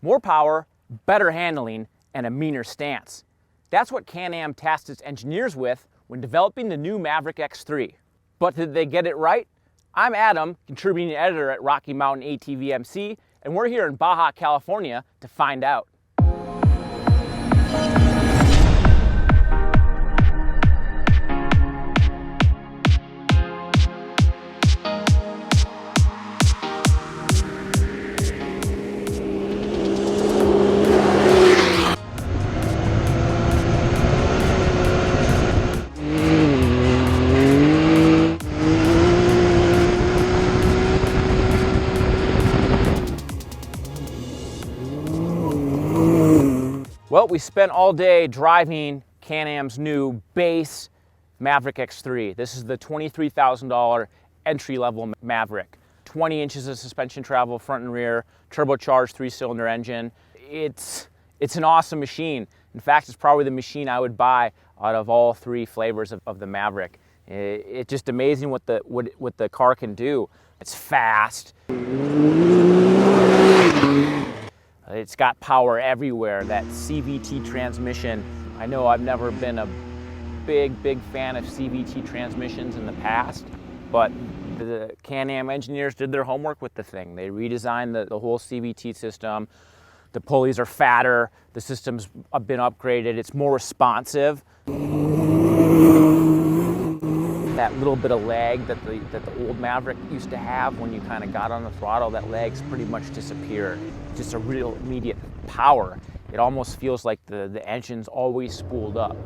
more power, better handling, and a meaner stance. That's what Can-Am tasked its engineers with when developing the new Maverick X3. But did they get it right? I'm Adam, contributing editor at Rocky Mountain ATV MC, and we're here in Baja, California to find out. Well, we spent all day driving Can-Am's new base Maverick X3. This is the $23,000 entry-level Maverick. 20 inches of suspension travel, front and rear, turbocharged 3-cylinder engine. It's an awesome machine. In fact, it's probably the machine I would buy out of all three flavors of the Maverick. It's just amazing what the car can do. It's fast. It's got power everywhere, that CVT transmission. I know I've never been a big fan of CVT transmissions in the past, but the Can-Am engineers did their homework with the thing. They redesigned the whole CVT system. The pulleys are fatter, the system's been upgraded, it's more responsive. That little bit of lag that the old Maverick used to have when you kind of got on the throttle, that lag's pretty much disappeared. Just a real immediate power. It almost feels like the engine's always spooled up.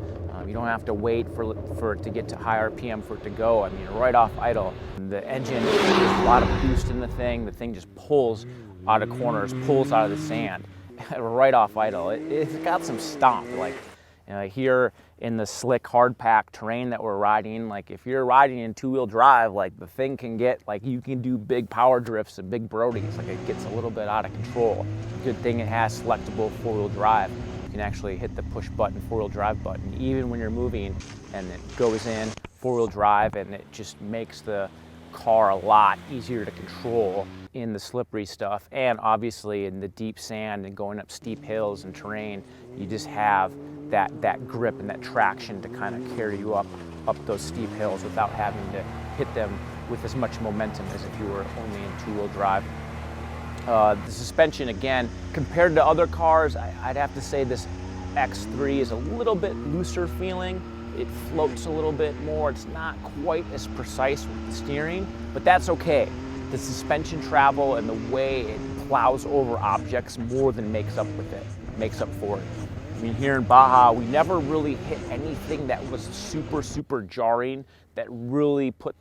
You don't have to wait for it to get to high RPM for it to go. I mean, right off idle. The engine, there's a lot of boost in the thing just pulls out of corners, pulls out of the sand, right off idle. It's got some stomp, like, here in the slick hard pack terrain that we're riding, like if you're riding in two-wheel drive, like the thing can get, like you can do big power drifts and big brodies, like it gets a little bit out of control. Good thing it has selectable four-wheel drive. You can actually hit the push button, four-wheel drive button, even when you're moving, and it goes in four-wheel drive, and it just makes the car a lot easier to control in the slippery stuff. And obviously in the deep sand and going up steep hills and terrain, you just have that grip and that traction to kind of carry you up those steep hills without having to hit them with as much momentum as if you were only in two-wheel drive. The suspension, again, compared to other cars, I'd have to say this X3 is a little bit looser feeling. It floats a little bit more. It's not quite as precise with the steering, but that's okay. The suspension travel and the way it plows over objects more than makes up for it. I mean, here in Baja, we never really hit anything that was super jarring, that really put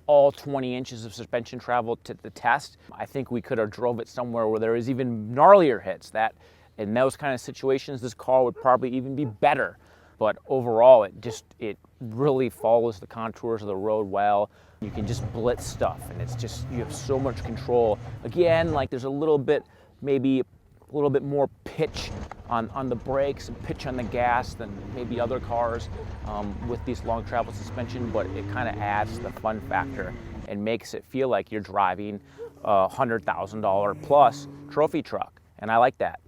all 20 inches of suspension travel to the test. I think we could have drove it somewhere where there was even gnarlier hits. That in those kind of situations, this car would probably even be better. But overall, it really follows the contours of the road well. You can just blitz stuff, and you have so much control. Again, like there's maybe a little bit more pitch on the brakes and pitch on the gas than maybe other cars with these long travel suspension, but it kind of adds the fun factor and makes it feel like you're driving a $100,000 plus trophy truck, and I like that.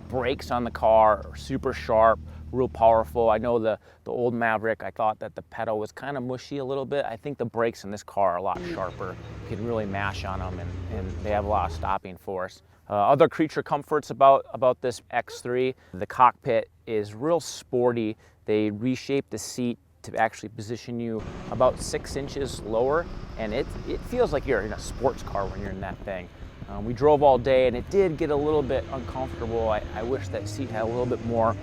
Brakes on the car are super sharp, real powerful. I know the old Maverick, I thought that the pedal was kind of mushy a little bit. I think the brakes in this car are a lot sharper. You can really mash on them, and they have a lot of stopping force. Other creature comforts about this X3, the cockpit is real sporty. They reshaped the seat to actually position you about 6 inches lower, and it feels like you're in a sports car when you're in that thing. We drove all day, and it did get a little bit uncomfortable. I wish that seat had a little bit more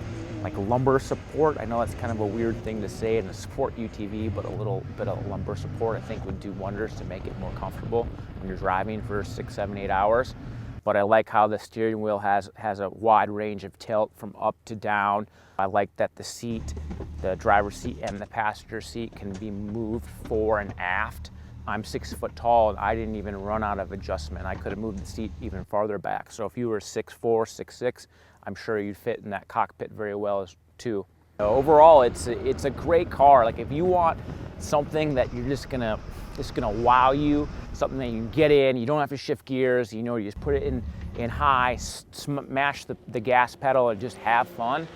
like lumbar support. I know that's kind of a weird thing to say in a sport UTV, but a little bit of lumbar support I think would do wonders to make it more comfortable when you're driving for 6, 7, 8 hours. But I like how the steering wheel has a wide range of tilt from up to down. I like that the seat, the driver's seat and the passenger seat can be moved fore and aft. I'm 6 foot tall, and I didn't even run out of adjustment. I could have moved the seat even farther back. So if you were 6'4", 6'6", I'm sure you'd fit in that cockpit very well too. Overall, it's a great car. Like if you want something that you're just gonna wow you, something that you can get in, you don't have to shift gears, you know, you just put it in high, smash the gas pedal and just have fun,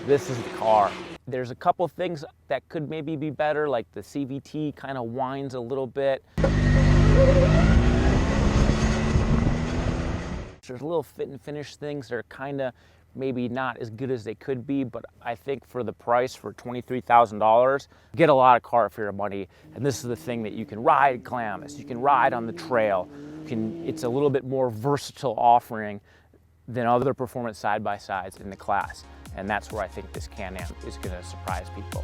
this is the car. There's a couple things that could maybe be better, like the CVT kind of whines a little bit. There's little fit and finish things that are kind of maybe not as good as they could be, but I think for the price, for $23,000, you get a lot of car for your money. And this is the thing that you can ride Glamis, you can ride on the trail. It's a little bit more versatile offering than other performance side-by-sides in the class. And that's where I think this Can-Am is gonna surprise people.